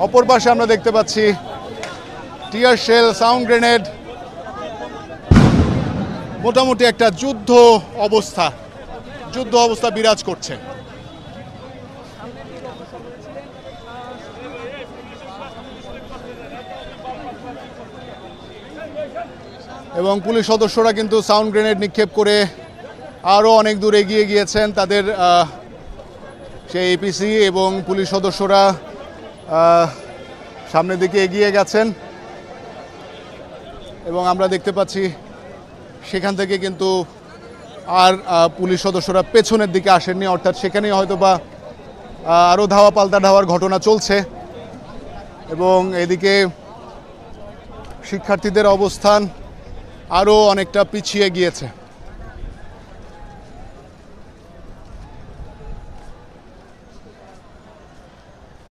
অপর পাশে আমরা দেখতে পাচ্ছি টিয়ার শেল, সাউন্ড গ্রেনেড, মোটামুটি একটা যুদ্ধ অবস্থা বিরাজ করছে। এবং পুলিশ সদস্যরা কিন্তু সাউন্ড গ্রেনেড নিক্ষেপ করে আরও অনেক দূর এগিয়ে গিয়েছেন। তাদের সেই এপিসি এবং পুলিশ সদস্যরা সামনের দিকে এগিয়ে গেছেন এবং আমরা দেখতে পাচ্ছি সেখান থেকে কিন্তু আর পুলিশ সদস্যরা পেছনের দিকে আসেননি, অর্থাৎ সেখানেই হয়তো বা আরও ধাওয়া পাল্টা ধাওয়ার ঘটনা চলছে। এবং এদিকে শিক্ষার্থীদের অবস্থান আরও অনেকটা পিছিয়ে গিয়েছে।